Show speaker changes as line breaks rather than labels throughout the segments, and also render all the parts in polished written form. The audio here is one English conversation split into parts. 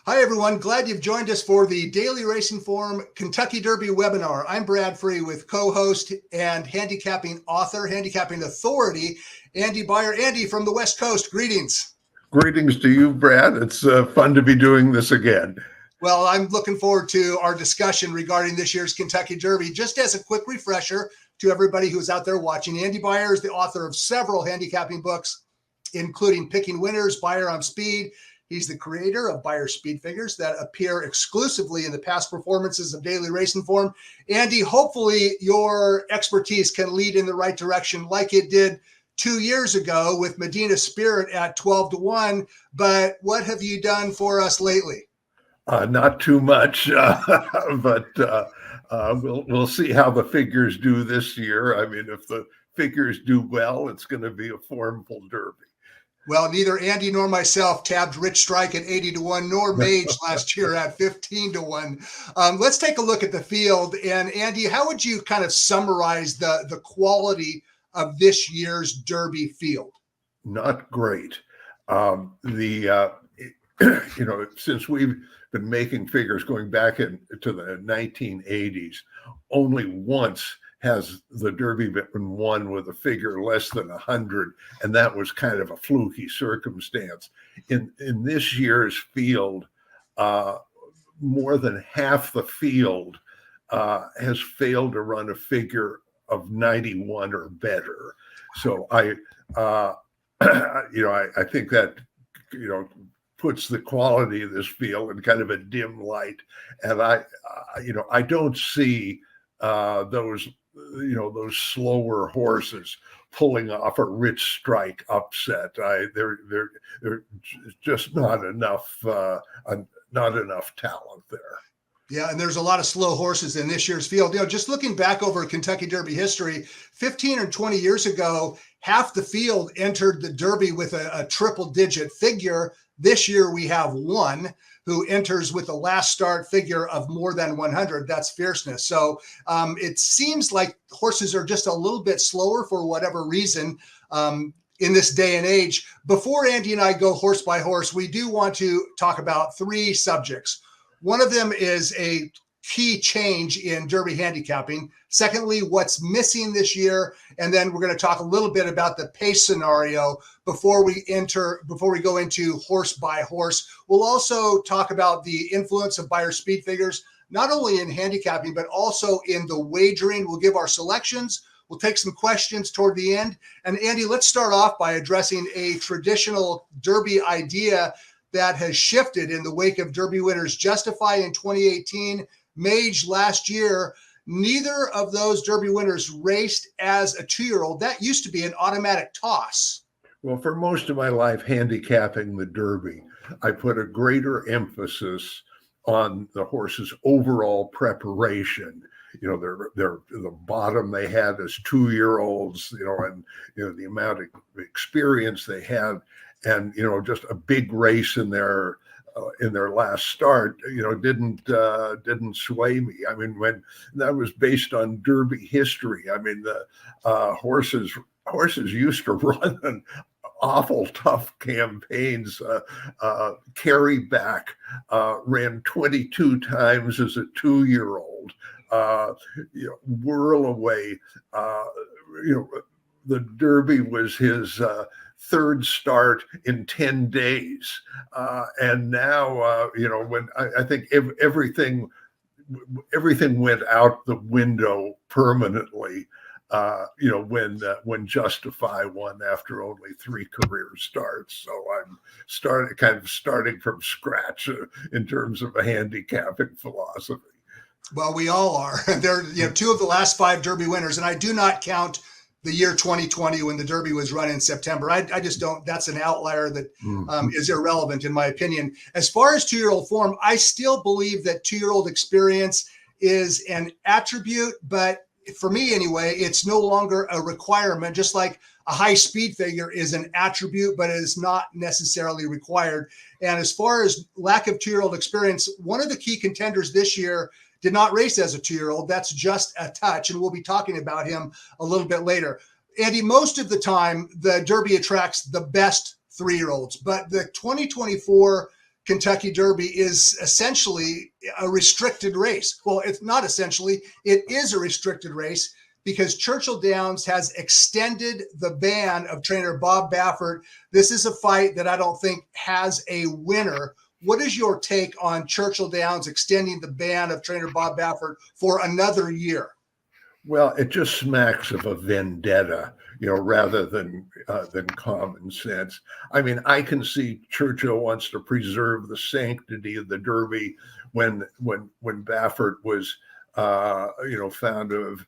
Hi, everyone. Glad you've joined us for the Daily Racing Form Kentucky Derby webinar. I'm Brad Free with co-host and handicapping author, handicapping authority, Andy Beyer. Andy from the West Coast, greetings.
Greetings to you, Brad. It's fun to be doing this again.
Well, I'm looking forward to our discussion regarding this year's Kentucky Derby. Just as a quick refresher to everybody who's out there watching, Andy Beyer is the author of several handicapping books, including Picking Winners, Beyer on Speed. He's the creator of Beyer Speed Figures that appear exclusively in the past performances of Daily Racing Form. Andy, hopefully your expertise can lead in the right direction like it did 2 years ago with Medina Spirit at 12-1. But what have you done for us lately?
Not too much, but we'll see how the figures do this year. I mean, if the figures do well, it's going to be a formful Derby.
Well, neither Andy nor myself tabbed Rich Strike at 80-1, nor Mage last year at 15-1. Let's take a look at the field. And Andy, how would you kind of summarize the quality of this year's Derby field?
Not great. Since we've been making figures going back into the 1980s, only once has the Derby been won with a figure less than 100, and that was kind of a fluky circumstance. In this year's field, more than half the field has failed to run a figure of 91 or better. So I think that puts the quality of this field in kind of a dim light, and I don't see those slower horses pulling off a Rich Strike upset. They're just not enough talent there.
Yeah, and there's a lot of slow horses in this year's field. Just looking back over Kentucky Derby history, 15 or 20 years ago, half the field entered the Derby with a triple-digit figure. This year we have one who enters with a last start figure of more than 100. That's Fierceness. So it seems like horses are just a little bit slower for whatever reason in this day and age. Before Andy and I go horse by horse, we do want to talk about three subjects. One of them is a key change in Derby handicapping. Secondly, what's missing this year. And then we're going to talk a little bit about the pace scenario before we go into horse by horse. We'll also talk about the influence of Beyer Speed Figures, not only in handicapping, but also in the wagering. We'll give our selections. We'll take some questions toward the end. And Andy, let's start off by addressing a traditional Derby idea that has shifted in the wake of Derby winners Justify in 2018, Mage last year. Neither of those Derby winners raced as a 2-year-old. That used to be an automatic toss.
Well, for most of my life handicapping the Derby, I put a greater emphasis on the horse's overall preparation. They're the bottom they had as 2-year-olds, and the amount of experience they had, and just a big race in their last start, didn't sway me. I mean, when that was based on Derby history, I mean, the horses used to run an awful tough campaigns. Carry back ran 22 times as a 2-year-old. Whirl Away. The Derby was his third start in 10 days. And now, when I think everything went out the window permanently, when Justify won after only 3 career starts. So I'm starting from scratch in terms of a handicapping philosophy.
Well, we all are. They're 2 of the last 5 Derby winners, and I do not count the year 2020 when the Derby was run in September. I just don't. That's an outlier that is irrelevant in my opinion. As far as 2-year-old form, I still believe that 2-year-old experience is an attribute, but for me anyway, it's no longer a requirement, just like a high speed figure is an attribute, but it is not necessarily required. And as far as lack of 2-year-old experience, one of the key contenders this year did not race as a 2-year-old. That's Just a Touch, and we'll be talking about him a little bit later. Andy, most of the time, the Derby attracts the best 3-year-olds, but the 2024 Kentucky Derby is essentially a restricted race. Well, it's not essentially, it is a restricted race because Churchill Downs has extended the ban of trainer Bob Baffert. This is a fight that I don't think has a winner. What is your take on Churchill Downs extending the ban of trainer Bob Baffert for another year?
Well, it just smacks of a vendetta, rather than common sense. I mean, I can see Churchill wants to preserve the sanctity of the Derby when Baffert was, found to have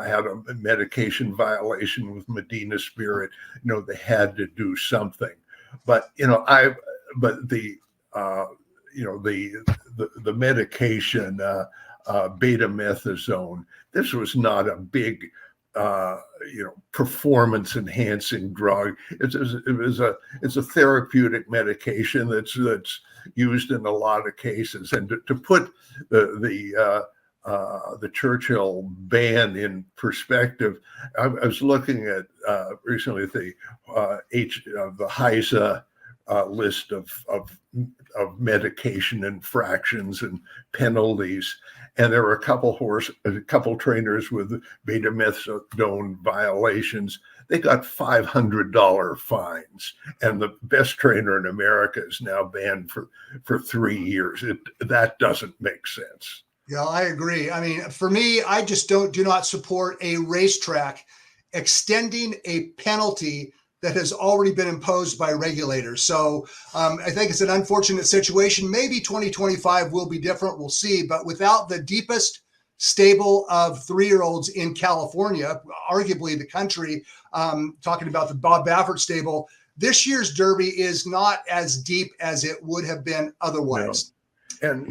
had a medication violation with Medina Spirit. They had to do something, but the medication, betamethasone. This was not a big, performance enhancing drug. It's a therapeutic medication that's used in a lot of cases. And to put the Churchill ban in perspective, I was looking at recently at the HISA list of medication infractions and penalties, and there were a couple trainers with betamethasone violations. They got $500 fines, and the best trainer in America is now banned for 3 years. That doesn't make sense.
Yeah, I agree. I mean, for me, I just do not support a racetrack extending a penalty that has already been imposed by regulators. So I think it's an unfortunate situation. Maybe 2025 will be different. We'll see. But without the deepest stable of 3-year-olds in California, arguably the country, talking about the Bob Baffert stable, this year's Derby is not as deep as it would have been otherwise.
No. And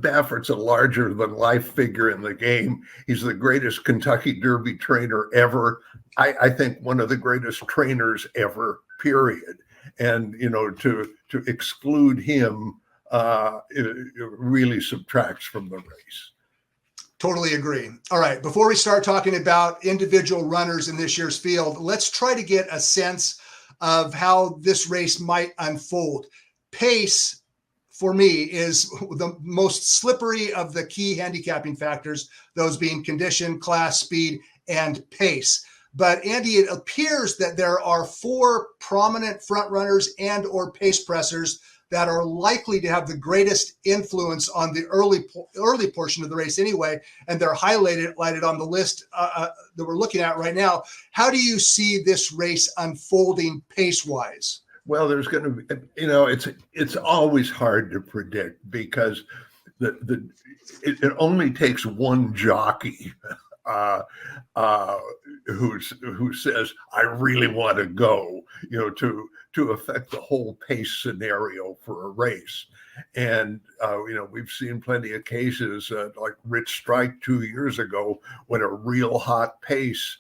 Baffert's a larger than life figure in the game. He's the greatest Kentucky Derby trainer ever. I think one of the greatest trainers ever, period. And, to exclude him, it really subtracts from the race.
Totally agree. All right. Before we start talking about individual runners in this year's field, let's try to get a sense of how this race might unfold. Pace, for me, is the most slippery of the key handicapping factors, those being condition, class, speed, and pace. But Andy, it appears that there are 4 prominent front runners and or pace pressers that are likely to have the greatest influence on the early portion of the race anyway, and they're highlighted on the list that we're looking at right now. How do you see this race unfolding pace-wise?
Well, there's going to be, it's always hard to predict because it only takes one jockey who says, I really want to go, to affect the whole pace scenario for a race. And, we've seen plenty of cases like Rich Strike 2 years ago when a real hot pace,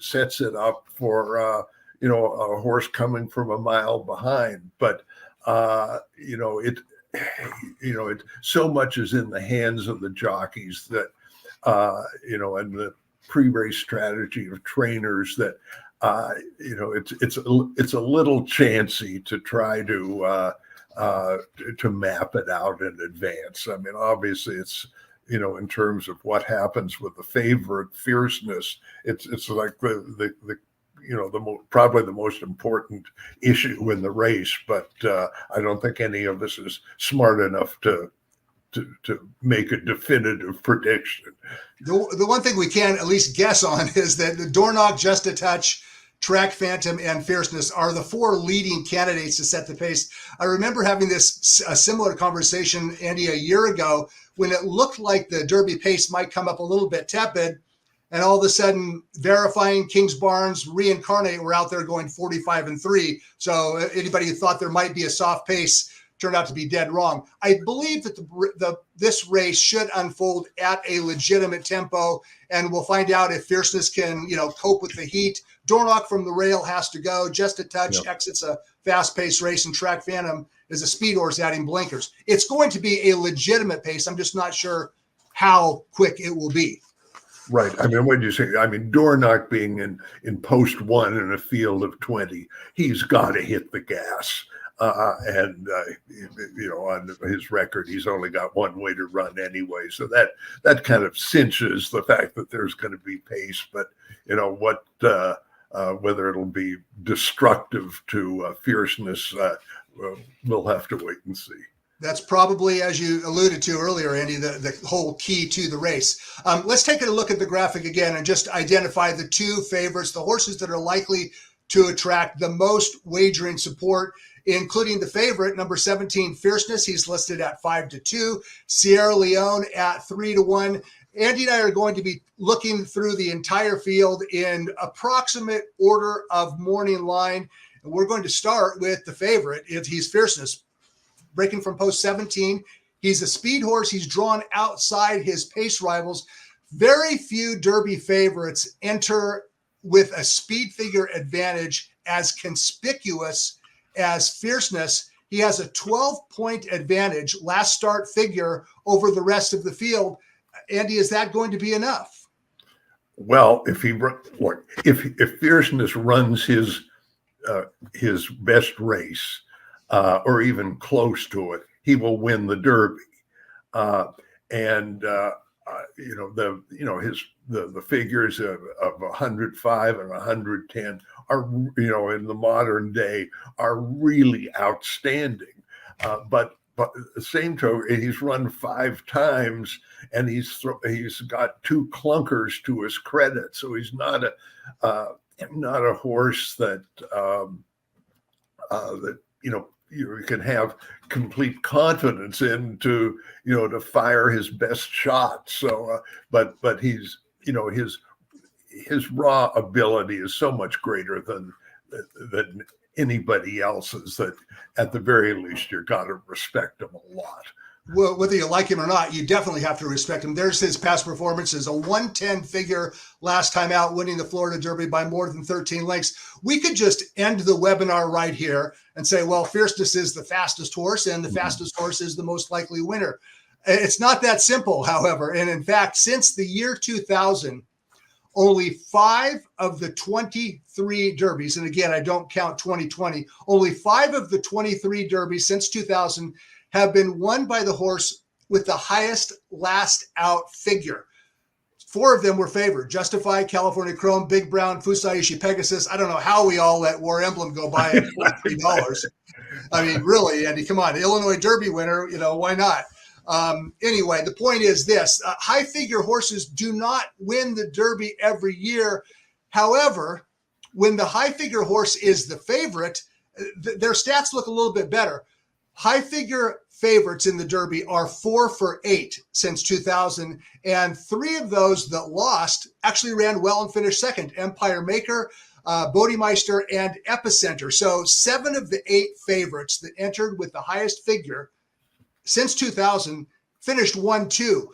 sets it up for, a horse coming from a mile behind. But, it so much is in the hands of the jockeys that, and the pre-race strategy of trainers that, it's a little chancy to try to map it out in advance. I mean, obviously it's, in terms of what happens with the favorite, Fierceness, it's like probably the most important issue in the race, but I don't think any of us is smart enough to make a definitive prediction.
The one thing we can at least guess on is that the Door Knock, Just a Touch, Track Phantom, and Fierceness are the 4 leading candidates to set the pace. I remember having a similar conversation, Andy, a year ago when it looked like the Derby pace might come up a little bit tepid. And all of a sudden, Verifying, Kings Barnes, Reincarnate were out there going 45-3. So anybody who thought there might be a soft pace turned out to be dead wrong. I believe that this race should unfold at a legitimate tempo, and we'll find out if Fierceness can, cope with the heat. Dornock from the rail has to go. Just a Touch exits a fast-paced race, and Track Phantom is a speed horse adding blinkers. It's going to be a legitimate pace. I'm just not sure how quick it will be.
Right. I mean, what did you say? I mean, Dornock being in post 1 in a field of 20, he's got to hit the gas. On his record, he's only got one way to run anyway. So that kind of cinches the fact that there's going to be pace. But whether it'll be destructive to Fierceness, we'll have to wait and see.
That's probably, as you alluded to earlier, Andy, the whole key to the race. Let's take a look at the graphic again and just identify the two favorites, the horses that are likely to attract the most wagering support, including the favorite, number 17, Fierceness. He's listed at 5-2. Sierra Leone at 3-1. Andy and I are going to be looking through the entire field in approximate order of morning line. And we're going to start with the favorite. He's Fierceness, breaking from post 17. He's a speed horse. He's drawn outside his pace rivals. Very few Derby favorites enter with a speed figure advantage as conspicuous as Fierceness. He has a 12-point advantage last start figure over the rest of the field. Andy, is that going to be enough?
Well, if Fierceness runs his best race, or even close to it, he will win the Derby. The figures of 105 and 110 are, in the modern day, are really outstanding. But the same token, he's run 5 times, and he's got 2 clunkers to his credit. So he's not a horse that you can have complete confidence in to fire his best shot. So, but he's his raw ability is so much greater than anybody else's that at the very least you got to respect him a lot.
Well, whether you like him or not, you definitely have to respect him. There's his past performances, a 110 figure last time out, winning the Florida Derby by more than 13 lengths. We could just end the webinar right here and say, well, Fierceness is the fastest horse, and the fastest horse is the most likely winner. It's not that simple, however. And in fact, since the year 2000, only 5 of the 23 Derbies, and again, I don't count 2020, only 5 of the 23 Derbies since 2000 have been won by the horse with the highest last out figure. 4 of them were favored: Justify, California Chrome, Big Brown, Fusaishi Pegasus. I don't know how we all let War Emblem go by at $43. I mean, really, Andy, come on. Illinois Derby winner, why not? Anyway, the point is this: high figure horses do not win the Derby every year. However, when the high figure horse is the favorite, their stats look a little bit better. High figure favorites in the Derby are 4 for 8 since 2000, and 3 of those that lost actually ran well and finished second: Empire Maker, Bodemeister, and Epicenter. So 7 of the 8 favorites that entered with the highest figure since 2000 finished 1-2.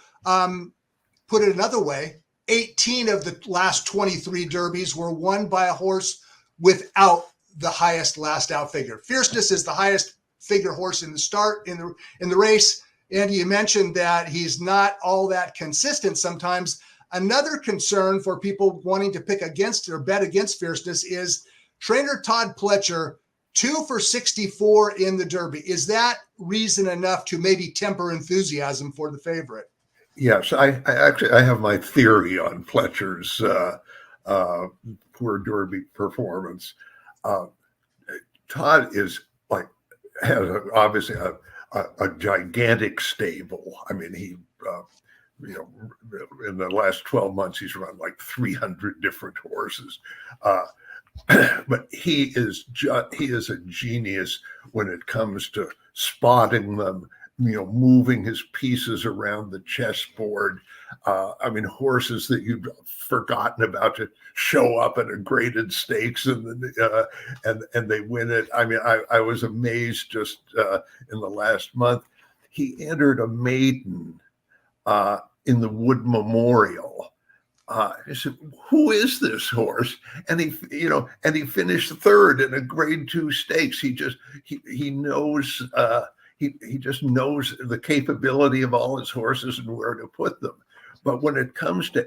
Put it another way, 18 of the last 23 Derbies were won by a horse without the highest last out figure. Fierceness is the highest figure horse in the start in the race. Andy, you mentioned that he's not all that consistent sometimes. Another concern for people wanting to pick against or bet against Fierceness is trainer Todd Pletcher, 2 for 64 in the Derby. Is that reason enough to maybe temper enthusiasm for the favorite?
Yes, I have my theory on Pletcher's poor Derby performance. Todd has obviously a gigantic stable. I mean, he in the last 12 months he's run like 300 different horses. But he is a genius when it comes to spotting them, moving his pieces around the chessboard. Horses that you've forgotten about to show up at a graded stakes and they win it. I was amazed just in the last month. He entered a maiden in the Wood Memorial. I said, "Who is this horse?" And he finished 3rd in a Grade 2 stakes. He knows. He just knows the capability of all his horses and where to put them. But when it comes to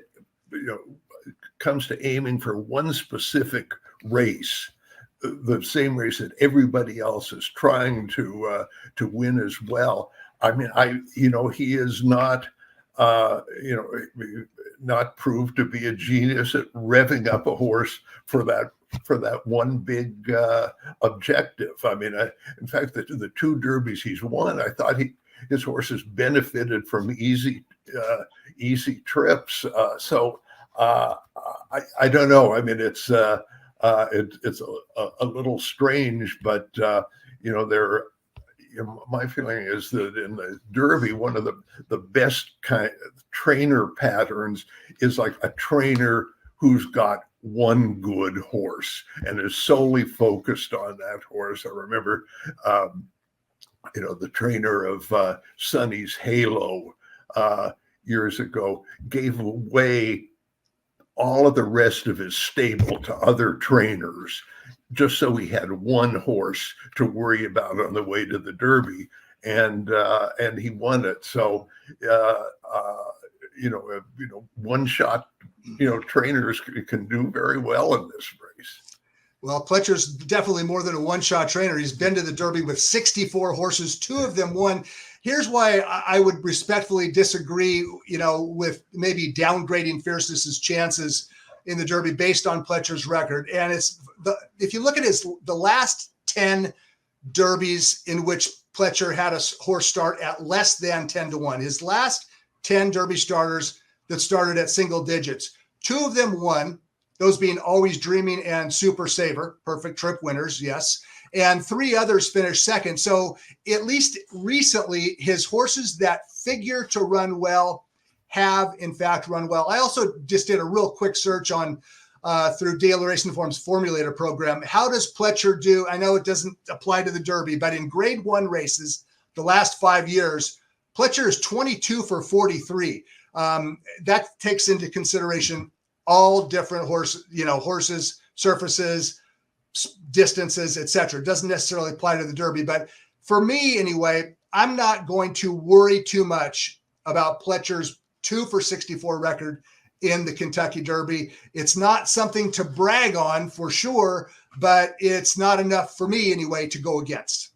aiming for one specific race, the same race that everybody else is trying to win as well. I mean, he is not, not proved to be a genius at revving up a horse for that one big objective. I mean, in fact, the two derbies he's won, I thought his horses benefited from easy trips. So I don't know. I mean, it's a little strange, but my feeling is that in the Derby, one of the best kind of trainer patterns is like a trainer who's got one good horse and is solely focused on that horse. I remember, the trainer of Sonny's Halo years ago gave away all of the rest of his stable to other trainers just so he had one horse to worry about on the way to the Derby, and he won it. So one shot trainers can do very well in this race.
Well, Pletcher's definitely more than a one-shot trainer. He's been to the Derby with 64 horses, 2 of them won. Here's why I would respectfully disagree, with maybe downgrading Fierceness's chances in the Derby based on Pletcher's record. And if you look at the last 10 Derbies in which Pletcher had a horse start at less than 10-1, his last 10 Derby starters that started at single digits, 2 of them won, those being Always Dreaming and Super Saver, perfect trip winners, yes. And 3 others finished second. So at least recently, his horses that figure to run well have in fact run well. I also just did a real quick search on through Daily Racing Form's Formulator program. How does Pletcher do? I know it doesn't apply to the Derby, but in Grade 1 races, the last 5 years, Pletcher is 22 for 43. That takes into consideration all different horses, surfaces, distances, etc. Doesn't necessarily apply to the Derby, but for me anyway, I'm not going to worry too much about Pletcher's 2 for 64 record in the Kentucky Derby. It's not something to brag on for sure, but it's not enough for me anyway to go against.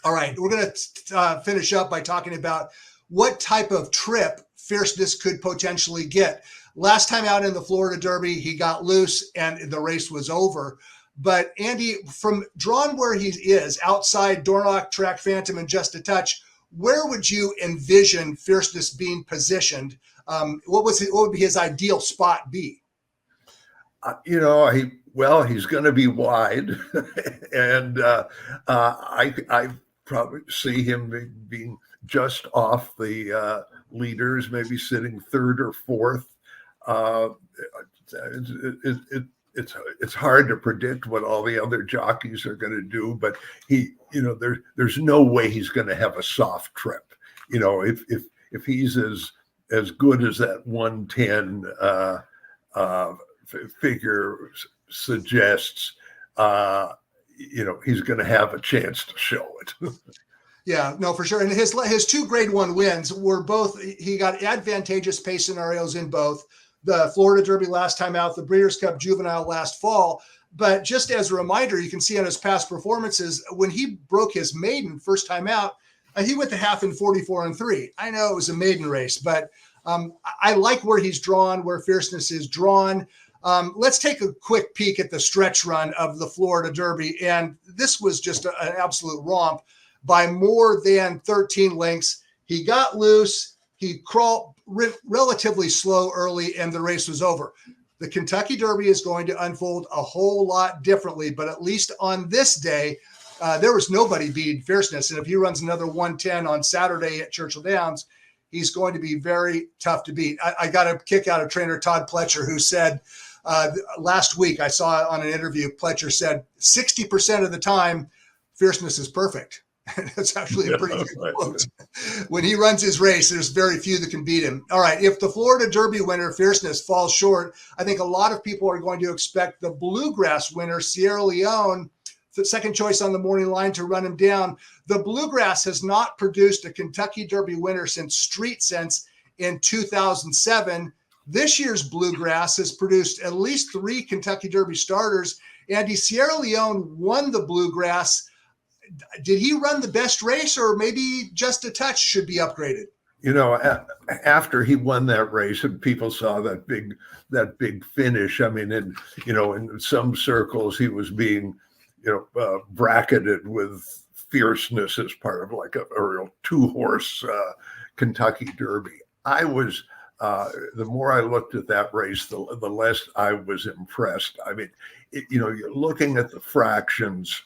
All right, we're going to finish up by talking about what type of trip Fierceness could potentially get. Last time out in the Florida Derby, he got loose and the race was over. But Andy, from drawn where he is, outside Dornoch, Track Phantom, and Just a Touch, where would you envision Fierceness being positioned? What would be his ideal spot be?
He's going to be wide, and I probably see him being just off the leaders, maybe sitting 3rd or 4th. It's hard to predict what all the other jockeys are going to do, but there's no way he's going to have a soft trip. If he's as good as that 110 figure suggests, he's going to have a chance to show it.
Yeah, no, for sure. And his 2 Grade 1 wins were both, he got advantageous pace scenarios in both. The Florida Derby last time out, the Breeders' Cup Juvenile last fall. But just as a reminder, you can see on his past performances, when he broke his maiden first time out, he went the half in 44-3. I know it was a maiden race, but I like where he's drawn, where Fierceness is drawn. Let's take a quick peek at the stretch run of the Florida Derby. And this was just an absolute romp by more than 13 lengths. He got loose. He crawled relatively slow early, and the race was over. The Kentucky Derby is going to unfold a whole lot differently, but at least on this day, there was nobody beating Fierceness. And if he runs another 110 on Saturday at Churchill Downs, he's going to be very tough to beat. I got a kick out of trainer Todd Pletcher, who said last week, I saw on an interview, Pletcher said 60% of the time, Fierceness is perfect. That's actually a pretty good quote. When he runs his race, there's very few that can beat him. All right, if the Florida Derby winner, Fierceness, falls short, I think a lot of people are going to expect the Bluegrass winner, Sierra Leone, the second choice on the morning line, to run him down. The Bluegrass has not produced a Kentucky Derby winner since Street Sense in 2007. This year's Bluegrass has produced at least 3 Kentucky Derby starters Andy, Sierra Leone won the Bluegrass. Did he run the best race, or maybe just a touch should be upgraded?
After he won that race and people saw that big finish, I mean, in some circles he was being, bracketed with Fierceness as part of like a real 2-horse Kentucky Derby. I was, the more I looked at that race, the less I was impressed. I mean, you're looking at the fractions,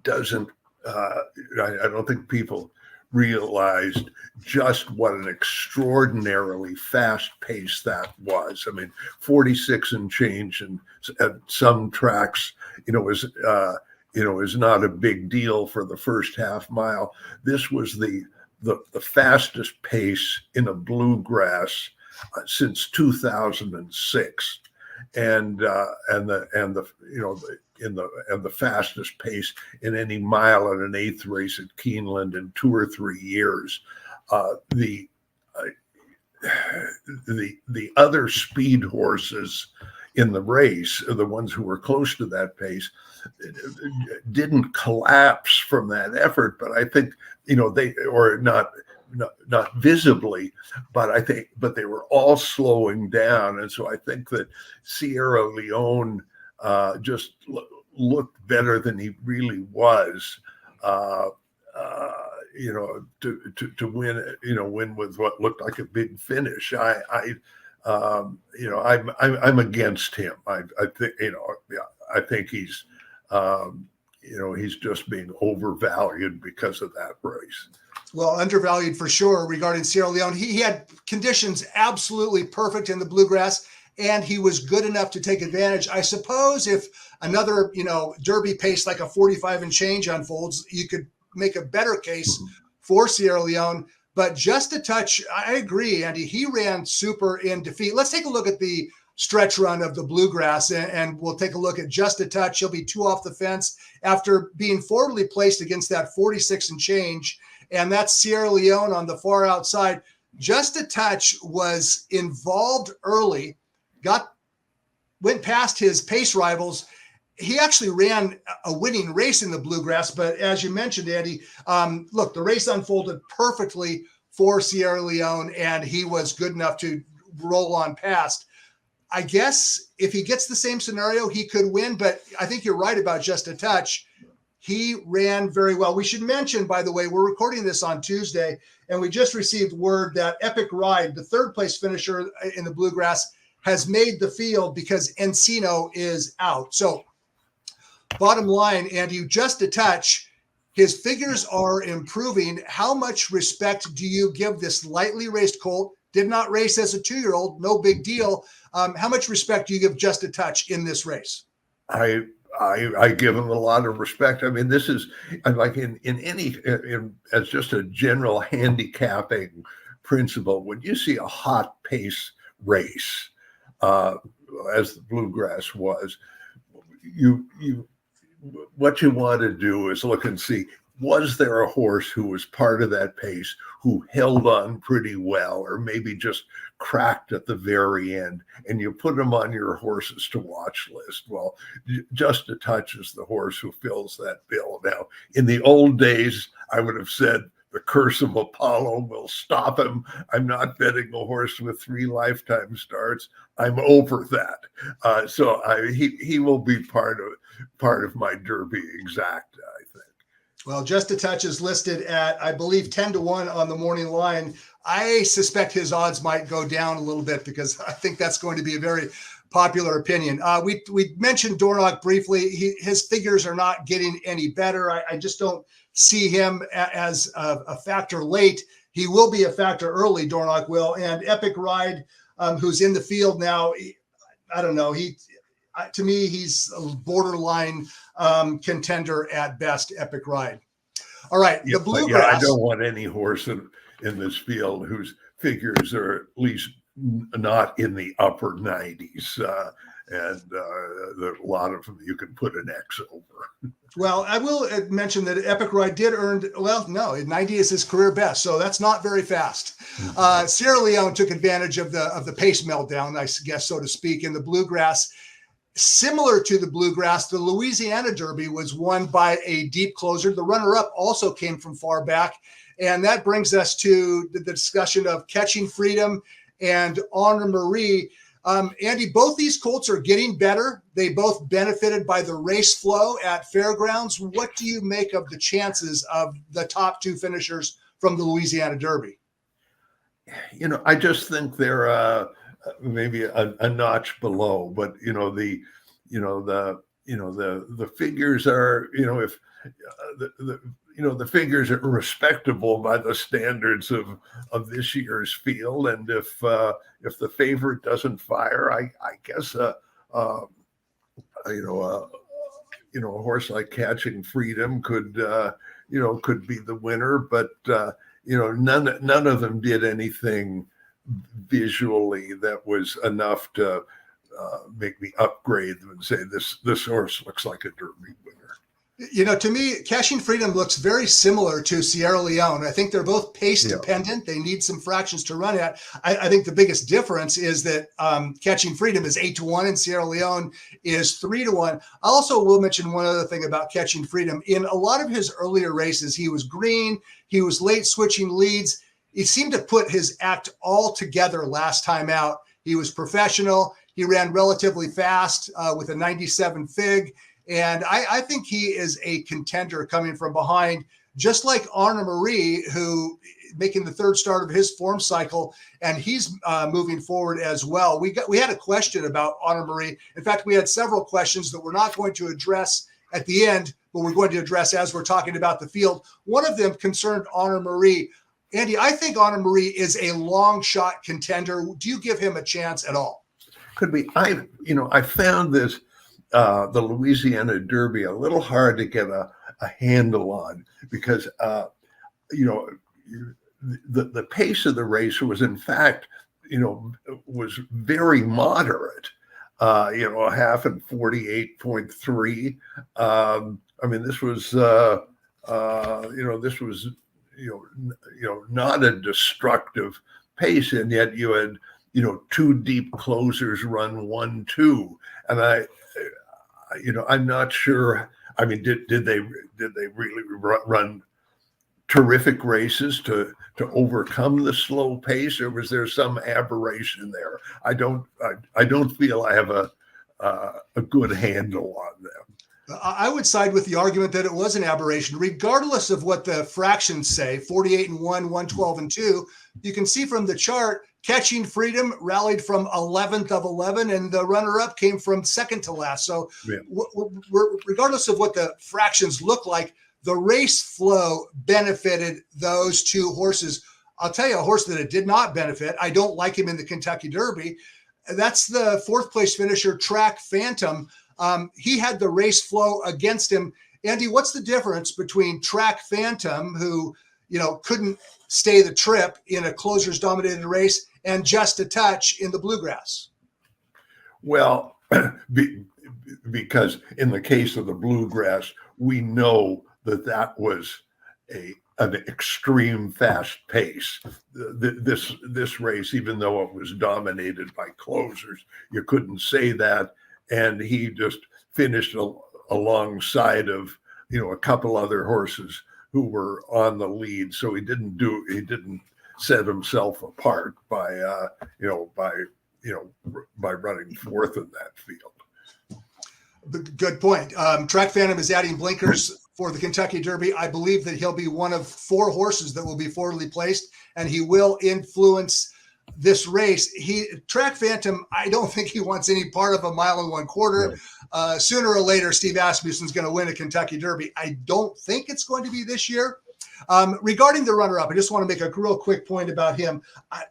doesn't, I don't think people realized just what an extraordinarily fast pace that was. I mean, 46 and change, and at some tracks, is not a big deal for the first half mile. This was the fastest pace in a Bluegrass since 2006, and the fastest pace in any mile and an eighth race at Keeneland in 2 or 3 years. The other speed horses in the race, the ones who were close to that pace, didn't collapse from that effort, but I think they, or not visibly, but they were all slowing down, and so I think that Sierra Leone just looked better than he really was, to win with what looked like a big finish. I'm against him. I think he's he's just being overvalued because of that race.
Well, undervalued for sure regarding Sierra Leone. He had conditions absolutely perfect in the Bluegrass, and he was good enough to take advantage. I suppose if another, Derby pace like a 45 and change unfolds, you could make a better case for Sierra Leone. But just a touch, I agree, Andy. He ran super in defeat. Let's take a look at the stretch run of the Bluegrass, and we'll take a look at just a touch. He'll be 2 off the fence after being forwardly placed against that 46 and change. And that's Sierra Leone on the far outside. Just a touch was involved early, went past his pace rivals. He actually ran a winning race in the Bluegrass, but as you mentioned, Andy, look, the race unfolded perfectly for Sierra Leone, and he was good enough to roll on past. I guess if he gets the same scenario, he could win, but I think you're right about just a touch. He ran very well. We should mention, by the way, we're recording this on Tuesday, and we just received word that Epic Ride, the 3rd place finisher in the Bluegrass, has made the field because Encino is out. So bottom line, Andy, just a touch, his figures are improving. How much respect do you give this lightly raced colt? Did not race as a 2-year-old, no big deal. How much respect do you give just a touch in this race?
I give him a lot of respect. I mean, this is like as just a general handicapping principle. When you see a hot pace race, as the Bluegrass was, what you want to do is look and see, was there a horse who was part of that pace who held on pretty well, or maybe just cracked at the very end, and you put them on your horses to watch list? Well, just a touch is the horse who fills that bill. Now, in the old days, I would have said the curse of Apollo will stop him. I'm not betting a horse with 3 lifetime starts. I'm over that. So he will be part of my Derby exact, I think.
Well, just a touch is listed at, I believe, 10-1 on the morning line. I suspect his odds might go down a little bit because I think that's going to be a very popular opinion. We mentioned Dornoch briefly. His figures are not getting any better. I just don't see him as a factor late. He will be a factor early, Dornoch will. And Epic Ride, who's in the field now, I don't know. To me, he's a borderline contender at best, Epic Ride. All right, the Bluegrass.
Yeah, I don't want any horse in this field whose figures are at least not in the upper 90s. And there's a lot of them you can put an X over.
Well, I will mention that Epic Ride did earn, 90 is his career best, so that's not very fast. Sierra Leone took advantage of the pace meltdown, I guess, so to speak, in the Bluegrass. Similar to the Bluegrass, the Louisiana Derby was won by a deep closer. The runner-up also came from far back. And that brings us to the discussion of Catching Freedom and Honor Marie. Andy, both these colts are getting better. They both benefited by the race flow at fairgrounds. What do you make of the chances of the top two finishers from the Louisiana Derby?
I just think they're maybe a notch below, but the figures are, if the figures are respectable by the standards of this year's field, and if the favorite doesn't fire, I guess a horse like Catching Freedom could be the winner, but none of them did anything visually that was enough to make me upgrade them and say this horse looks like a Derby winner.
To me, Catching Freedom looks very similar to Sierra Leone. I think they're both pace dependent. They need some fractions to run at. I think the biggest difference is that Catching Freedom is 8-1 and Sierra Leone is 3-1. I also will mention one other thing about Catching Freedom. In a lot of his earlier races, he was green. He was late switching leads. He seemed to put his act all together last time out. He was professional. He ran relatively fast with a 97 fig. And I think he is a contender coming from behind, just like Honor Marie, who making the third start of his form cycle, and he's moving forward as well. We had a question about Honor Marie. In fact, we had several questions that we're not going to address at the end, but we're going to address as we're talking about the field. One of them concerned Honor Marie. Andy, I think Honor Marie is a long shot contender. Do you give him a chance at all?
Could be. I found this. The Louisiana Derby a little hard to get a handle on because the pace of the race was in fact was very moderate. A half and 48.3. This was not a destructive pace, and yet you had two deep closers run 1-2, and I'm not sure. I mean, did they really run terrific races to overcome the slow pace, or was there some aberration there? I don't feel I have a good handle on them.
I would side with the argument that it was an aberration, regardless of what the fractions say. 48-1, 112-2. You can see from the chart, Catching Freedom rallied from 11th of 11, and the runner-up came from second to last. So regardless of what the fractions look like, the race flow benefited those two horses. I'll tell you a horse that it did not benefit. I don't like him in the Kentucky Derby. That's the fourth place finisher, Track Phantom. He had the race flow against him. Andy, what's the difference between Track Phantom, who couldn't stay the trip in a closers dominated race, and Just a Touch in the Bluegrass?
Well, because in the case of the Bluegrass, we know that was an extreme fast pace. This race, even though it was dominated by closers, you couldn't say that. And he just finished alongside of a couple other horses who were on the lead. So he didn't set himself apart by running fourth in that field.
Good point. Track Phantom is adding blinkers for the Kentucky Derby. I believe that he'll be one of four horses that will be forwardly placed, and he will influence this race. Track Phantom, I don't think he wants any part of a 1 1/4. Right. Sooner or later, Steve Asmussen's going to win a Kentucky Derby. I don't think it's going to be this year. Regarding the runner-up, I just want to make a real quick point about him.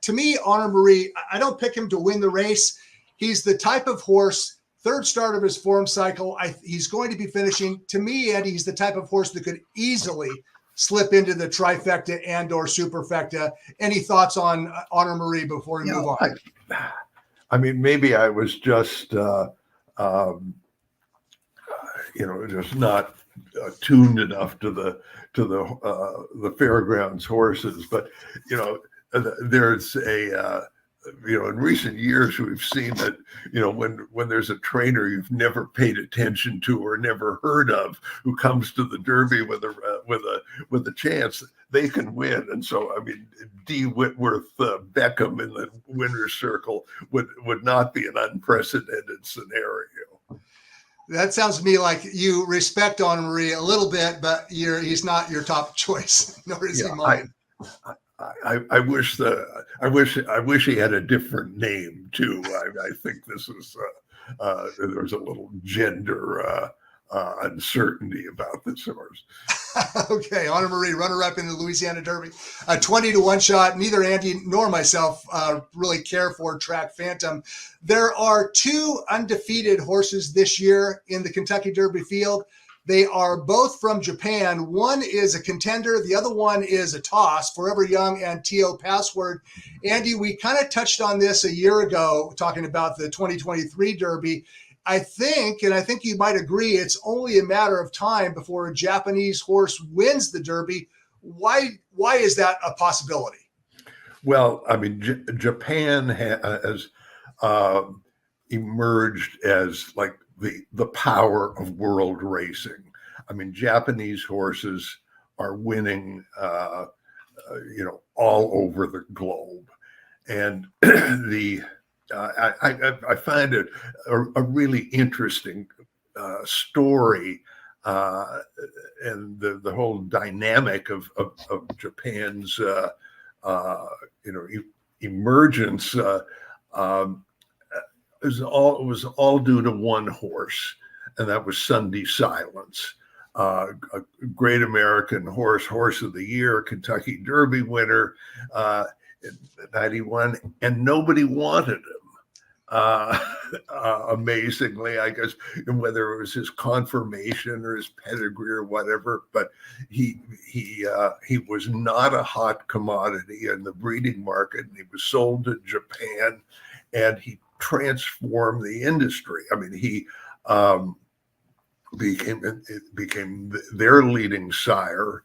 To me, Honor Marie, I don't pick him to win the race. He's the type of horse, third start of his form cycle, he's going to be finishing. To me, Eddie, he's the type of horse that could easily slip into the trifecta and or superfecta. Any thoughts on Honor Marie before we move on?
I mean, maybe I was just, just not tuned enough to the fairgrounds horses. But there's in recent years, we've seen that, when there's a trainer you've never paid attention to or never heard of who comes to the Derby with a chance, they can win. And so, I mean, D. Whitworth Beckham in the winner's circle would not be an unprecedented scenario.
That sounds to me like you respect Henri a little bit, but he's not your top choice, nor is he mine.
I wish he had a different name too. I think this is there's a little gender uncertainty about this horse.
Okay, Honor Marie, runner-up in the Louisiana Derby, a 20-to-1 shot. Neither Andy nor myself really care for Track Phantom. There are two undefeated horses this year in the Kentucky Derby field. They are both from Japan. One is a contender. The other one is a toss, Forever Young and T.O. Password. Andy, we kind of touched on this a year ago, talking about the 2023 Derby. I think you might agree, it's only a matter of time before a Japanese horse wins the Derby. Why is that a possibility?
Well, I mean, Japan has emerged as like the power of world racing. I mean, Japanese horses are winning, all over the globe, and I find it a really interesting story, and the whole dynamic of Japan's emergence. It was all due to one horse, and that was Sunday Silence, a great American horse of the year, Kentucky Derby winner in '91, and nobody wanted him. Amazingly, I guess, whether it was his conformation or his pedigree or whatever, but he was not a hot commodity in the breeding market, and he was sold to Japan, and he transformed the industry. I mean, he became their leading sire,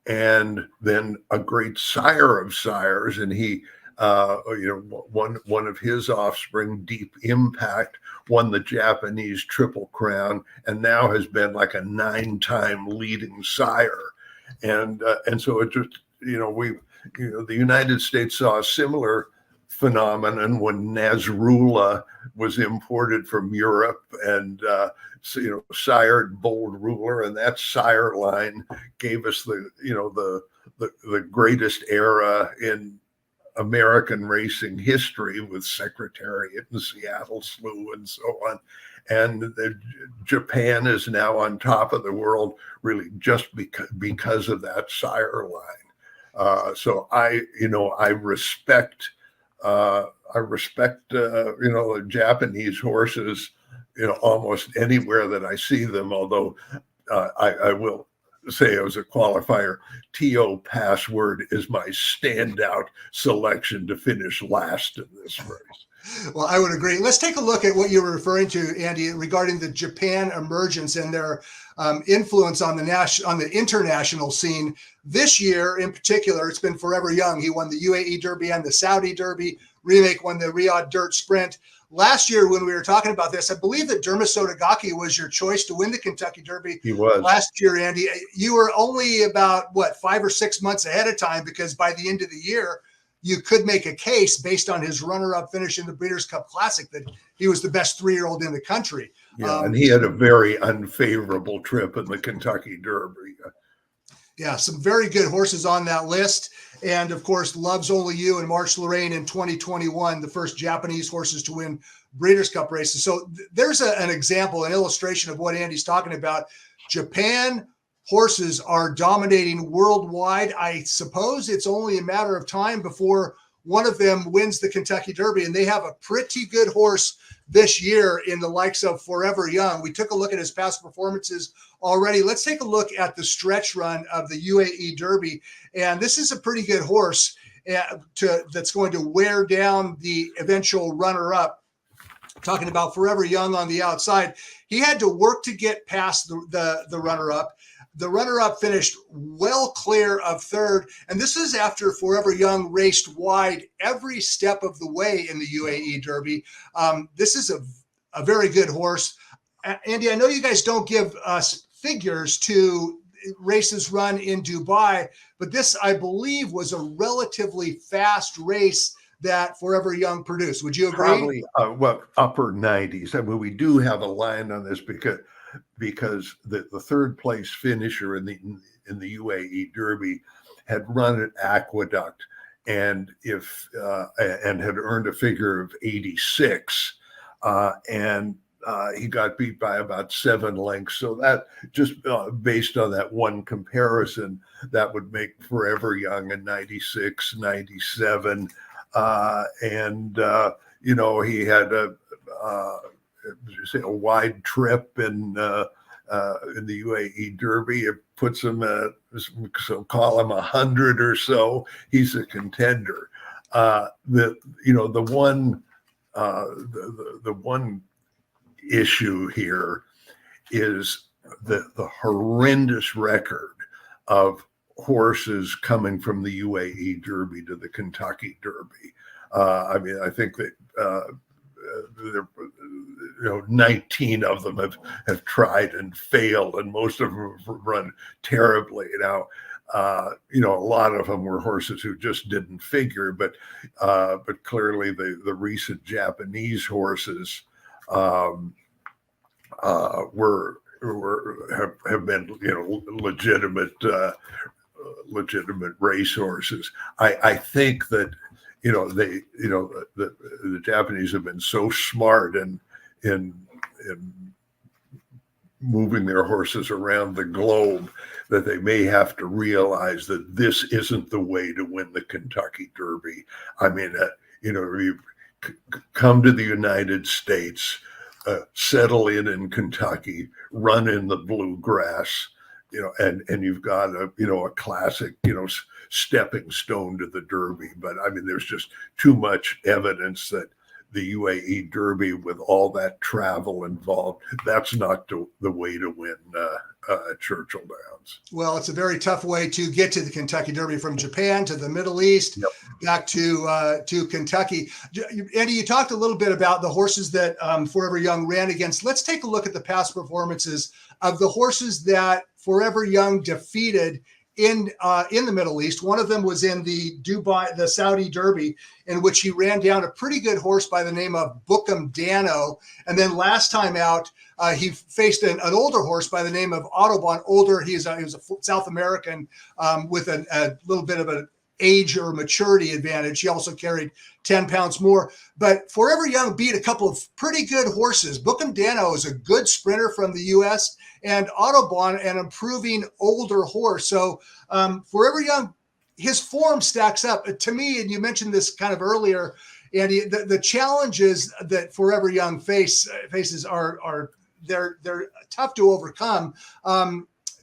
and then a great sire of sires. And he, one of his offspring, Deep Impact, won the Japanese Triple Crown, and now has been like a 9-time leading sire. And so it just, the United States saw a similar phenomenon when Nasrullah was imported from Europe and sired Bold Ruler, and that sire line gave us the greatest era in American racing history with Secretariat and Seattle Slew and so on. And Japan is now on top of the world, really just because of that sire line. So I respect the Japanese horses, almost anywhere that I see them. Although I will say, as a qualifier, T.O. Password is my standout selection to finish last in this race.
Well, I would agree. Let's take a look at what you were referring to, Andy, regarding the Japan emergence and their influence on the international scene. This year, in particular, it's been Forever Young. He won the UAE Derby and the Saudi Derby. Remake won the Riyadh Dirt Sprint. Last year, when we were talking about this, I believe that Derma Sotogake was your choice to win the Kentucky Derby.
He was.
Last year, Andy. You were only about, 5 or 6 months ahead of time, because by the end of the year, you could make a case based on his runner-up finish in the Breeders' Cup Classic that he was the best 3-year-old in the country.
Yeah, and he had a very unfavorable trip in the Kentucky Derby.
Yeah, some very good horses on that list. And, of course, Love's Only You and March Lorraine in 2021, the first Japanese horses to win Breeders' Cup races. So there's an example, an illustration of what Andy's talking about. Japan horses are dominating worldwide. I suppose it's only a matter of time before one of them wins the Kentucky Derby, and they have a pretty good horse this year in the likes of Forever Young. We took a look at his past performances already. Let's take a look at the stretch run of the UAE Derby. And this is a pretty good horse that's going to wear down the eventual runner-up. Talking about Forever Young on the outside. He had to work to get past the runner-up. The runner-up finished well clear of third, and this is after Forever Young raced wide every step of the way in the UAE Derby. This is a very good horse. Andy, I know you guys don't give us figures to races run in Dubai, but this, I believe, was a relatively fast race that Forever Young produced. Would you agree?
Probably, upper 90s. I mean, we do have a line on this because the third place finisher in the UAE Derby had run at Aqueduct and had earned a figure of 86, and he got beat by about 7 lengths. So that just based on that one comparison, that would make Forever Young a 96, 97. He had a wide trip in the UAE Derby. It puts him so call him 100 or so. He's a contender. The one issue here is the horrendous record of horses coming from the UAE Derby to the Kentucky Derby. I think that 19 of them have tried and failed, and most of them have run terribly. Now, a lot of them were horses who just didn't figure, but clearly the recent Japanese horses have been legitimate race horses. I think that the Japanese have been so smart in moving their horses around the globe that they may have to realize that this isn't the way to win the Kentucky Derby. I mean, you come to the United States, settle in Kentucky, run in the Bluegrass, and you've got a classic, stepping stone to the Derby. But I mean, there's just too much evidence that the UAE Derby, with all that travel involved, that's not the way to win Churchill Downs.
Well, it's a very tough way to get to the Kentucky Derby from Japan to the Middle East, yep, back to Kentucky. Andy, you talked a little bit about the horses that Forever Young ran against. Let's take a look at the past performances of the horses that Forever Young defeated in the Middle East. One of them was in the Saudi Derby, in which he ran down a pretty good horse by the name of Bookham Dano. And then last time out, he faced an older horse by the name of Autobahn. He was a South American with a little bit of an age or maturity advantage. He also carried 10 pounds more. But Forever Young beat a couple of pretty good horses. Bookham Dano is a good sprinter from the U.S., and Autobahn, an improving older horse. So Forever Young, his form stacks up to me. And you mentioned this kind of earlier, Andy. The challenges that Forever Young faces are they're tough to overcome.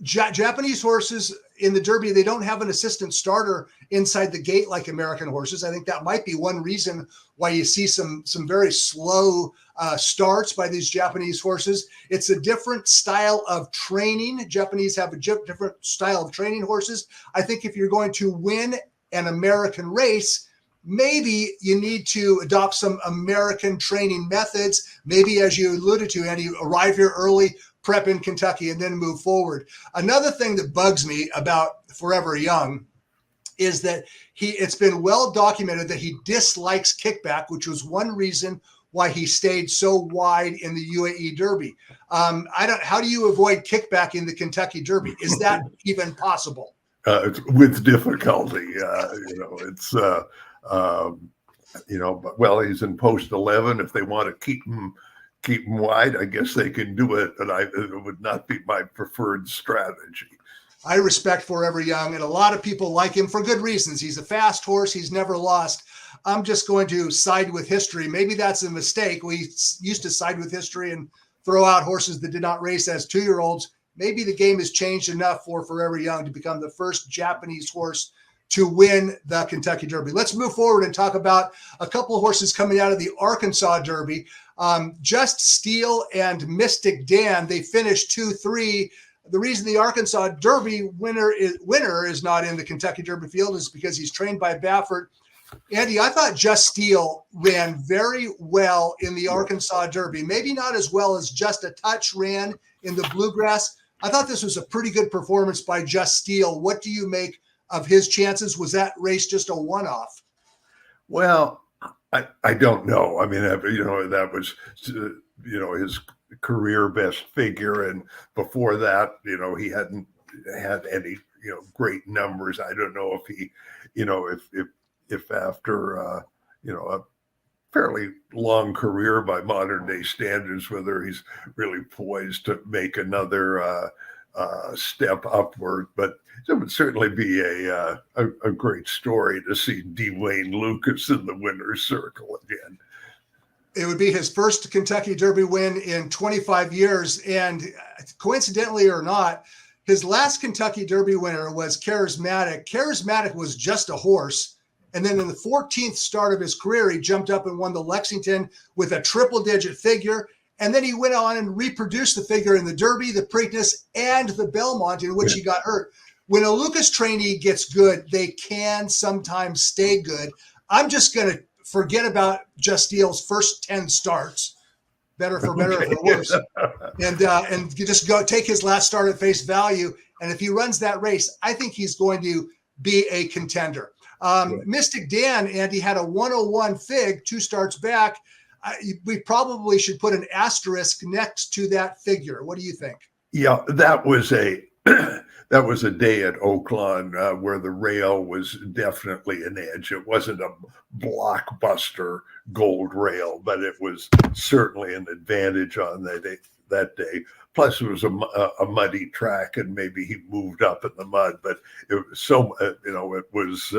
Japanese horses in the Derby, they don't have an assistant starter inside the gate like American horses. I think that might be one reason why you see some very slow starts by these Japanese horses. It's a different style of training. Japanese have a different style of training horses. I think if you're going to win an American race, maybe you need to adopt some American training methods. Maybe, as you alluded to, Andy, arrive here early, prep in Kentucky, and then move forward. Another thing that bugs me about Forever Young is that it's been well documented that he dislikes kickback, which was one reason why he stayed so wide in the UAE Derby. How do you avoid kickback in the Kentucky Derby? Is that even possible?
With difficulty, but he's in post 11. If they want to keep him wide, I guess they can do it, but it would not be my preferred strategy.
I respect Forever Young, and a lot of people like him for good reasons. He's a fast horse. He's never lost. I'm just going to side with history. Maybe that's a mistake. We used to side with history and throw out horses that did not race as 2-year-olds. Maybe the game has changed enough for Forever Young to become the first Japanese horse to win the Kentucky Derby. Let's move forward and talk about a couple of horses coming out of the Arkansas Derby. Just Steel and Mystic Dan, they finished 2-3. The reason the Arkansas Derby winner is not in the Kentucky Derby field is because he's trained by Baffert. Andy, I thought Just Steel ran very well in the Arkansas Derby. Maybe not as well as Just a Touch ran in the Bluegrass. I thought this was a pretty good performance by Just Steel. What do you make of his chances? Was that race just a one-off?
Well, I don't know. I mean, that was, his career best figure. And before that, he hadn't had any, great numbers. I don't know if he, if after, a fairly long career by modern day standards, whether he's really poised to make another step upward. But it would certainly be a great story to see Dwayne Lucas in the winner's circle again.
It would be his first Kentucky Derby win in 25 years. And coincidentally or not, his last Kentucky Derby winner was Charismatic. Charismatic was just a horse. And then in the 14th start of his career, he jumped up and won the Lexington with a triple-digit figure. And then he went on and reproduced the figure in the Derby, the Preakness, and the Belmont, in which he got hurt. When a Lucas trainee gets good, they can sometimes stay good. I'm just going to forget about Just Steel's first 10 starts, better for better or for worse, and you just go take his last start at face value. And if he runs that race, I think he's going to be a contender. Mystic Dan, Andy, had a 101 fig 2 starts back. We probably should put an asterisk next to that figure. What do you think?
Yeah, that was a day at Oaklawn where the rail was definitely an edge. It wasn't a blockbuster gold rail, but it was certainly an advantage on that day. Plus, it was a muddy track, and maybe he moved up in the mud. But it was so, it was.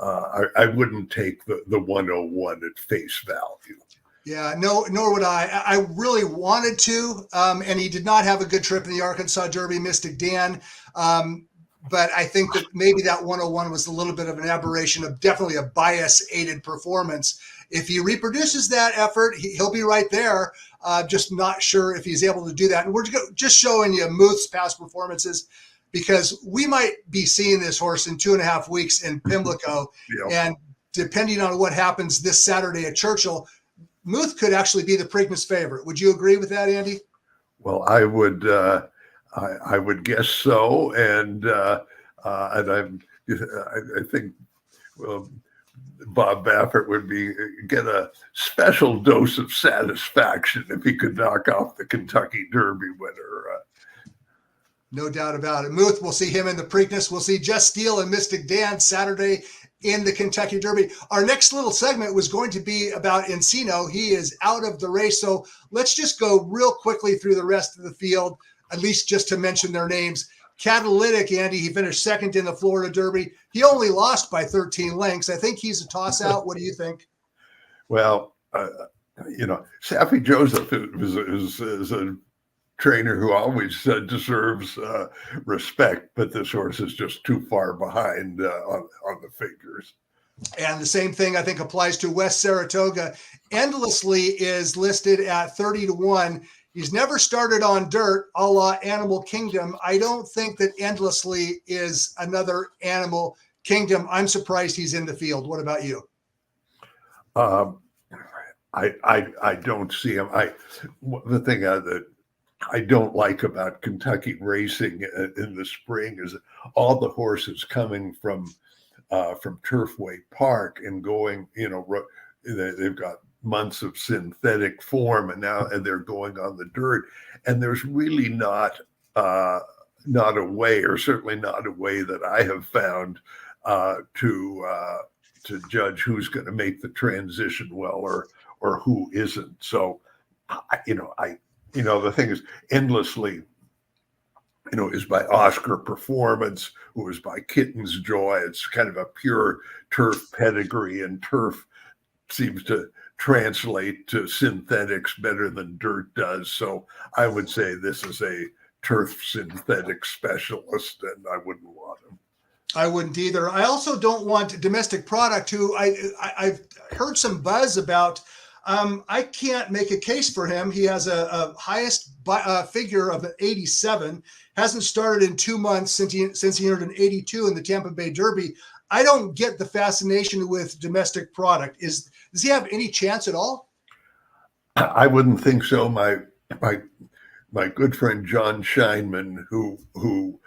I wouldn't take the 101 at face value.
Yeah, no, nor would I. I really wanted to, and he did not have a good trip in the Arkansas Derby, Mystic Dan. But I think that maybe that 101 was a little bit of an aberration, of definitely a bias-aided performance. If he reproduces that effort, he'll be right there. Just not sure if he's able to do that. And we're just showing you Muth's past performances, because we might be seeing this horse in 2.5 weeks in Pimlico. And depending on what happens this Saturday at Churchill, Muth could actually be the Preakness favorite. Would you agree with that, Andy?
Well, I would guess so, and I think Bob Baffert would get a special dose of satisfaction if he could knock off the Kentucky Derby winner.
No doubt about it. Muth, we'll see him in the Preakness. We'll see Just Steel and Mystic Dan Saturday in the Kentucky Derby. Our next little segment was going to be about Encino. He is out of the race. So let's just go real quickly through the rest of the field, at least just to mention their names. Catalytic, Andy, he finished second in the Florida Derby. He only lost by 13 lengths. I think he's a toss-out. What do you think?
Well, Saffie Joseph is a trainer who always deserves respect, but this horse is just too far behind on the figures.
And the same thing I think applies to West Saratoga. Endlessly is listed at 30-1. He's never started on dirt, a la Animal Kingdom. I don't think that Endlessly is another Animal Kingdom. I'm surprised he's in the field. What about you?
I don't see him. The thing that I don't like about Kentucky racing in the spring is all the horses coming from Turfway Park and going, they've got months of synthetic form, and now they're going on the dirt, and there's really not a way, or certainly not a way that I have found to judge who's going to make the transition well or who isn't. So, the thing is, Endlessly, is by Oscar Performance, who is by Kitten's Joy. It's kind of a pure turf pedigree, and turf seems to translate to synthetics better than dirt does. So I would say this is a turf synthetic specialist, and I wouldn't want him.
I wouldn't either. I also don't want Domestic Product, who I've heard some buzz about I can't make a case for him. He has a highest figure of an 87. Hasn't started in 2 months since he earned an 82 in the Tampa Bay Derby. I don't get the fascination with domestic product. Does he have any chance at all?
I wouldn't think so. My good friend John Scheinman, who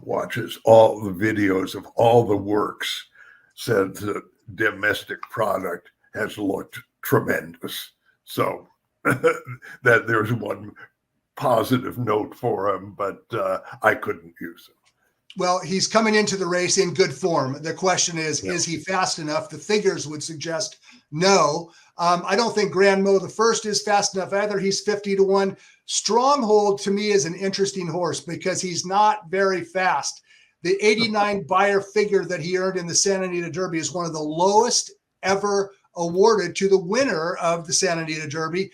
watches all the videos of all the works, said the domestic product has looked tremendous. So that there's one positive note for him, but I couldn't use him.
Well, he's coming into the race in good form. The question is he fast enough? The figures would suggest no. I don't think Grand Mo the First is fast enough either. He's 50-1. Stronghold to me is an interesting horse because he's not very fast. The 89 Beyer figure that he earned in the Santa Anita Derby is one of the lowest ever awarded to the winner of the Santa Anita Derby.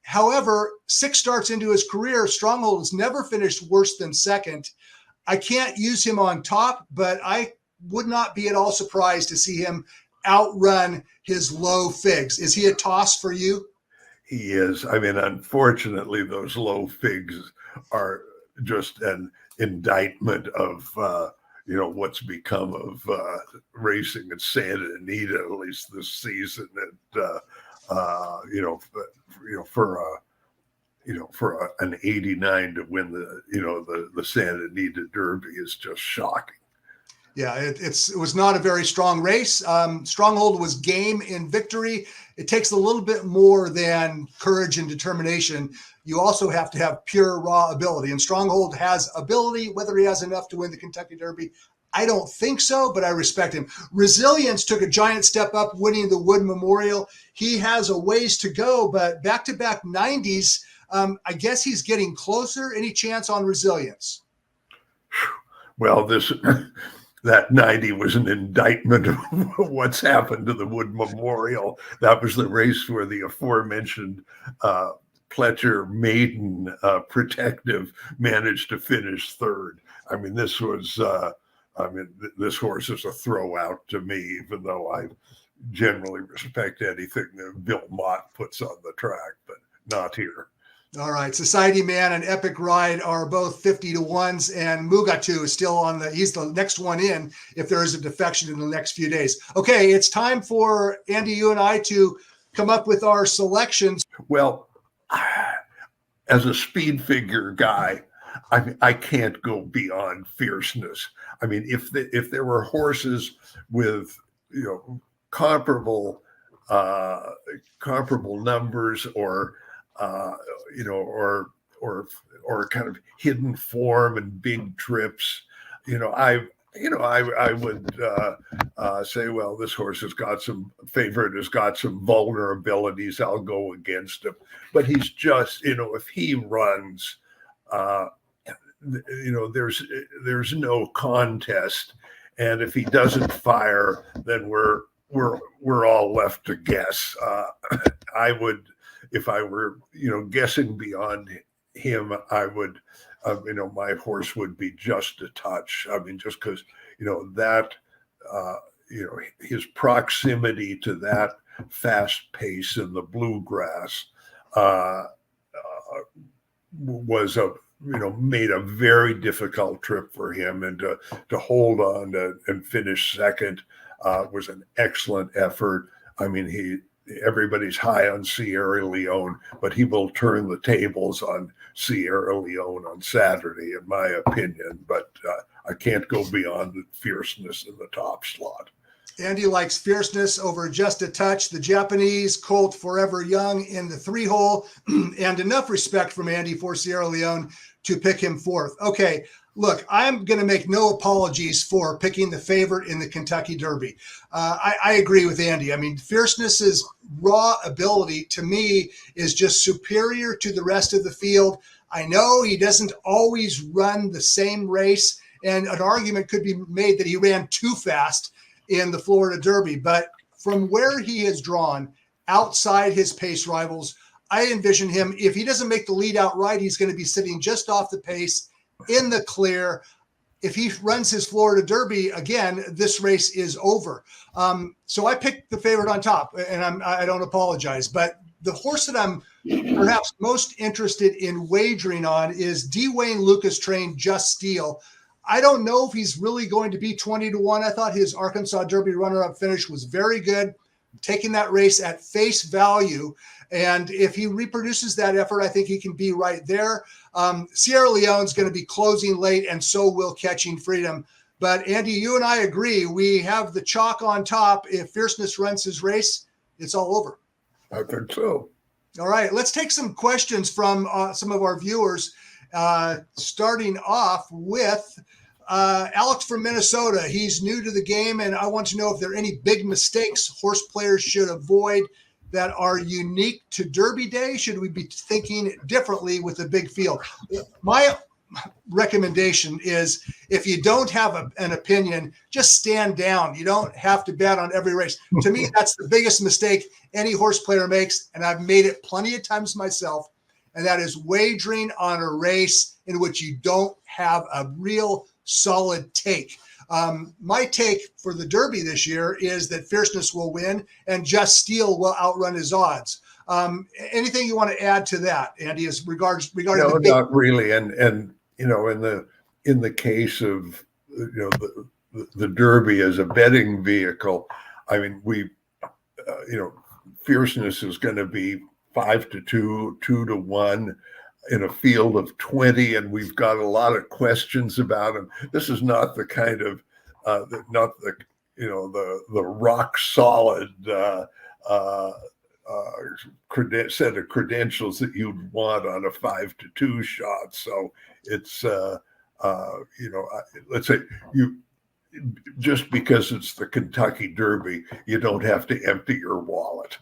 However, 6 starts into his career, Stronghold has never finished worse than second. I can't use him on top, but I would not be at all surprised to see him outrun his low figs. Is he a toss for you?
He is. I mean, unfortunately, those low figs are just an indictment of what's become of racing at Santa Anita, at least this season. And for an 89 to win the Santa Anita Derby is just shocking.
Yeah, it was not a very strong race. Stronghold was game in victory. It takes a little bit more than courage and determination. You also have to have pure raw ability, and Stronghold has ability. Whether he has enough to win the Kentucky Derby, I don't think so, but I respect him. Resilience took a giant step up, winning the Wood Memorial. He has a ways to go, but back-to-back 90s, I guess he's getting closer. Any chance on Resilience?
Well, that 90 was an indictment of what's happened to the Wood Memorial. That was the race where the aforementioned Pletcher maiden protective managed to finish third. I mean, this horse is a throwout to me, even though I generally respect anything that Bill Mott puts on the track, but not here.
All right. Society Man and Epic Ride are both 50-1s, and Mugatu is still he's the next one in if there is a defection in the next few days. Okay. It's time for Andy, you and I to come up with our selections.
Well, as a speed figure guy, I can't go beyond Fierceness. I mean, if there were horses with, comparable numbers or kind of hidden form and big trips, I would say, well, this horse has got some vulnerabilities. I'll go against him. But he's just, if he runs, there's no contest. And if he doesn't fire, then we're all left to guess. I would, if I were, guessing beyond him, I would, my horse would be Just a Touch. I mean, just because, his proximity to that fast pace in the Bluegrass was made a very difficult trip for him, and to hold on and finish second was an excellent effort. I mean, everybody's high on Sierra Leone, but he will turn the tables on Sierra Leone on Saturday, in my opinion. But I can't go beyond the Fierceness in the top slot.
Andy likes Fierceness over Just a Touch, the Japanese colt Forever Young in the 3-hole, and enough respect from Andy for Sierra Leone to pick him fourth. Okay, look, I'm going to make no apologies for picking the favorite in the Kentucky Derby. I agree with Andy. I mean, Fierceness's raw ability to me is just superior to the rest of the field. I know he doesn't always run the same race, and an argument could be made that he ran too fast in the Florida Derby. But from where he has drawn outside his pace rivals, I envision him, if he doesn't make the lead outright, he's going to be sitting just off the pace in the clear. if he runs his Florida Derby again, this race is over. So I picked the favorite on top, and I don't apologize. But the horse that I'm perhaps most interested in wagering on is D. Wayne Lucas trained Just Steel. I don't know if he's really going to be 20-1. I thought his Arkansas Derby runner-up finish was very good, taking that race at face value. And if he reproduces that effort, I think he can be right there. Sierra Leone's going to be closing late, and so will Catching Freedom. But Andy, you and I agree. We have the chalk on top. If Fierceness runs his race, it's all over.
I think so.
All right, let's take some questions from some of our viewers, starting off with Alex from Minnesota. He's new to the game, and I want to know if there are any big mistakes horse players should avoid that are unique to Derby Day. Should we be thinking differently with a big field? My recommendation is, if you don't have an opinion, just stand down. You don't have to bet on every race. To me, that's the biggest mistake any horse player makes, and I've made it plenty of times myself, and that is wagering on a race in which you don't have a real solid take. My take for the Derby this year is that Fierceness will win and Just Steel will outrun his odds. Anything you want to add to that, Andy, as regarding
no, not really. And you know, in the case of the Derby as a betting vehicle, I mean, Fierceness is going to be 5-2, 2-1 in a field of 20, and we've got a lot of questions about him. This is not the kind of the rock solid set of credentials that you'd want on a 5-2 shot. So it's let's say just because it's the Kentucky Derby, you don't have to empty your wallet.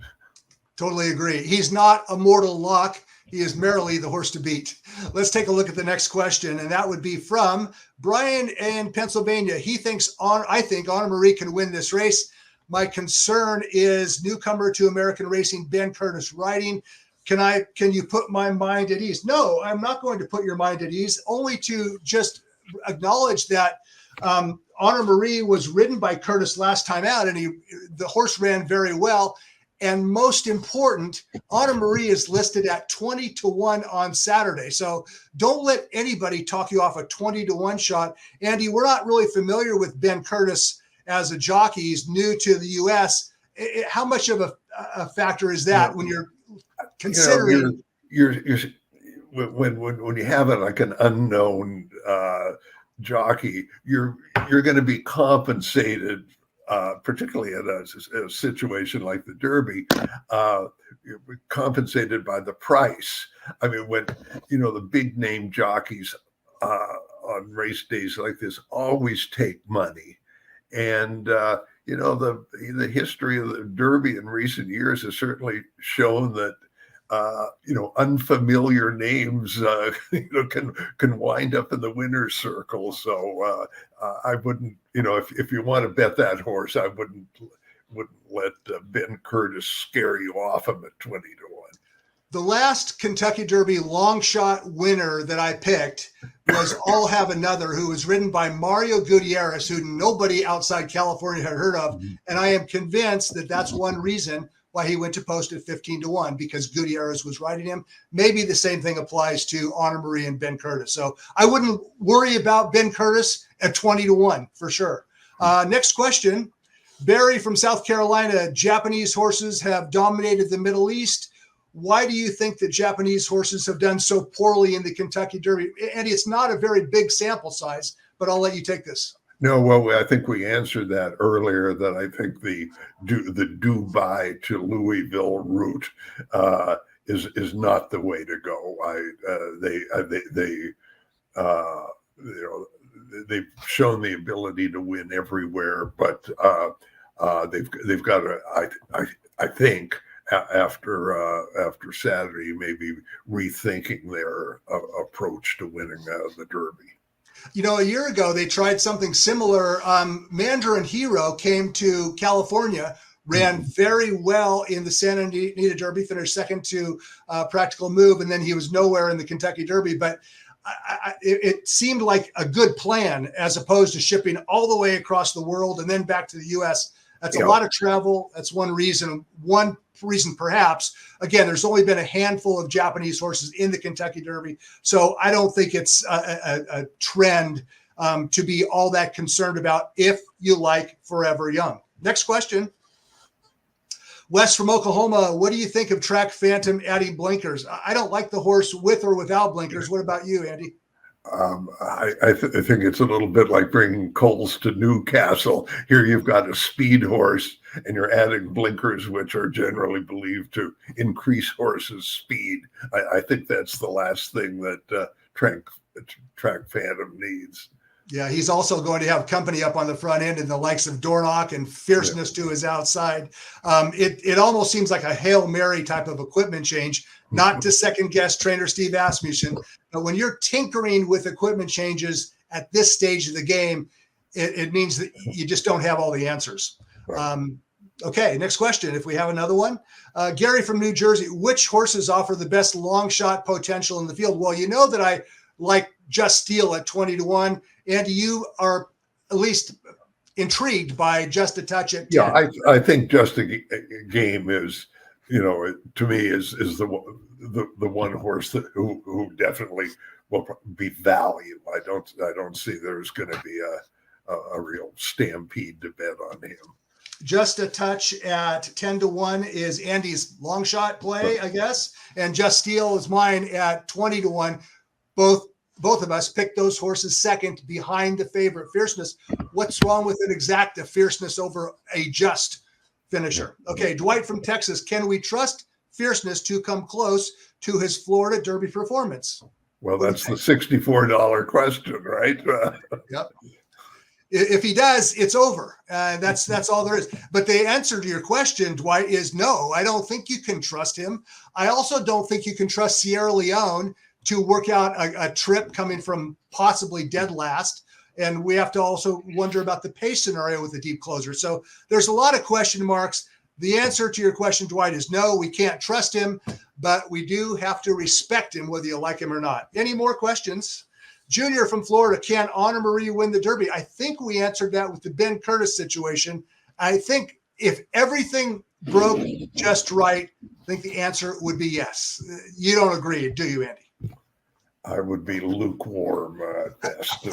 Totally agree. He's not a mortal lock. He is merely the horse to beat. Let's take a look at the next question, and that would be from Brian in Pennsylvania. He thinks I think Honor Marie can win this race. My concern is newcomer to American racing, Ben Curtis riding. Can you put my mind at ease? No, I'm not going to put your mind at ease, only to just acknowledge that Honor Marie was ridden by Curtis last time out, and the horse ran very well. And most important, Honor Marie is listed at 20-1 on Saturday. So don't let anybody talk you off a 20-1 shot. Andy, we're not really familiar with Ben Curtis as a jockey. He's new to the U.S. How much of a factor is that when you're considering?
When you have like an unknown jockey, you're going to be compensated. Particularly in a situation like the Derby, you're compensated by the price. I mean, when the big name jockeys on race days like this always take money, and the history of the Derby in recent years has certainly shown that unfamiliar names can wind up in the winner's circle. So I wouldn't, if you want to bet that horse, I wouldn't let Ben Curtis scare you off him at 20-1.
The last Kentucky Derby Longshot winner that I picked was I'll Have Another, who was ridden by Mario Gutierrez, who nobody outside California had heard of. And I am convinced that that's one reason why he went to post at 15-1, because Gutierrez was riding him. Maybe the same thing applies to Honor Marie and Ben Curtis. So I wouldn't worry about Ben Curtis at 20-1 for sure. Next question. Barry from South Carolina. Japanese horses have dominated the Middle East. Why do you think that Japanese horses have done so poorly in the Kentucky Derby? And it's not a very big sample size, but I'll let you take this.
No, well, I think we answered that earlier, that I think the Dubai to Louisville route is not the way to go. They've shown the ability to win everywhere, but they've got to, I think, after Saturday, maybe rethinking their approach to winning the Derby.
A year ago, they tried something similar. Mandarin Hero came to California, ran very well in the Santa Anita Derby, finished second to Practical Move, and then he was nowhere in the Kentucky Derby. But it seemed like a good plan as opposed to shipping all the way across the world and then back to the U.S. That's a lot of travel. That's one reason. One reason, perhaps, again, there's only been a handful of Japanese horses in the Kentucky Derby. So I don't think it's a trend to be all that concerned about if you like Forever Young. Next question. Wes from Oklahoma, what do you think of Track Phantom adding blinkers? I don't like the horse with or without blinkers. What about you, Andy?
I think it's a little bit like bringing coals to Newcastle. Here you've got a speed horse and you're adding blinkers, which are generally believed to increase horses' speed. I think that's the last thing that Track Phantom needs.
Yeah, he's also going to have company up on the front end in the likes of Dornoch and Fierceness to his outside. It almost seems like a Hail Mary type of equipment change, not to second guess trainer Steve Asmussen, but when you're tinkering with equipment changes at this stage of the game, it means that you just don't have all the answers. Okay, next question. If we have another one. Gary from New Jersey, which horses offer the best long shot potential in the field? Well, you know that I like Just Steel at 20-1. Andy, you are at least intrigued by Just a Touch at 10.
Yeah, I think Just a Game is, to me is the one horse who definitely will be value. I don't see there's going to be a real stampede to bet on him.
Just a Touch at 10-1 is Andy's long shot play, I guess, and Just Steel is mine at 20-1. Both of us picked those horses second behind the favorite Fierceness. What's wrong with an exacta Fierceness over a just finisher? Okay, Dwight from Texas. Can we trust Fierceness to come close to his Florida Derby performance?
Well, that's the $64 question, right?
Yep. If he does, it's over. That's all there is. But the answer to your question, Dwight, is no. I don't think you can trust him. I also don't think you can trust Sierra Leone to work out a trip coming from possibly dead last. And we have to also wonder about the pace scenario with the deep closer. So there's a lot of question marks. The answer to your question, Dwight, is no, we can't trust him, but we do have to respect him, whether you like him or not. Any more questions? Junior from Florida, can Honor Marie win the Derby? I think we answered that with the Ben Curtis situation. I think if everything broke just right, I think the answer would be yes. You don't agree, do you, Andy?
I would be lukewarm at best.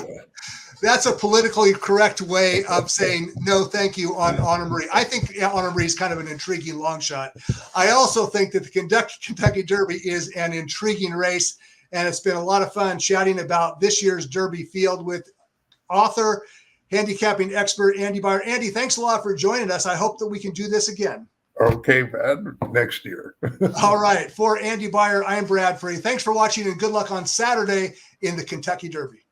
That's a politically correct way of saying no, thank you on Honor Marie. I think Honor Marie is kind of an intriguing long shot. I also think that the Kentucky Derby is an intriguing race, and it's been a lot of fun chatting about this year's Derby field with author, handicapping expert Andy Beyer. Andy, thanks a lot for joining us. I hope that we can do this again.
Okay, man. Next year.
All right. For Andy Beyer, I'm Brad Free. Thanks for watching and good luck on Saturday in the Kentucky Derby.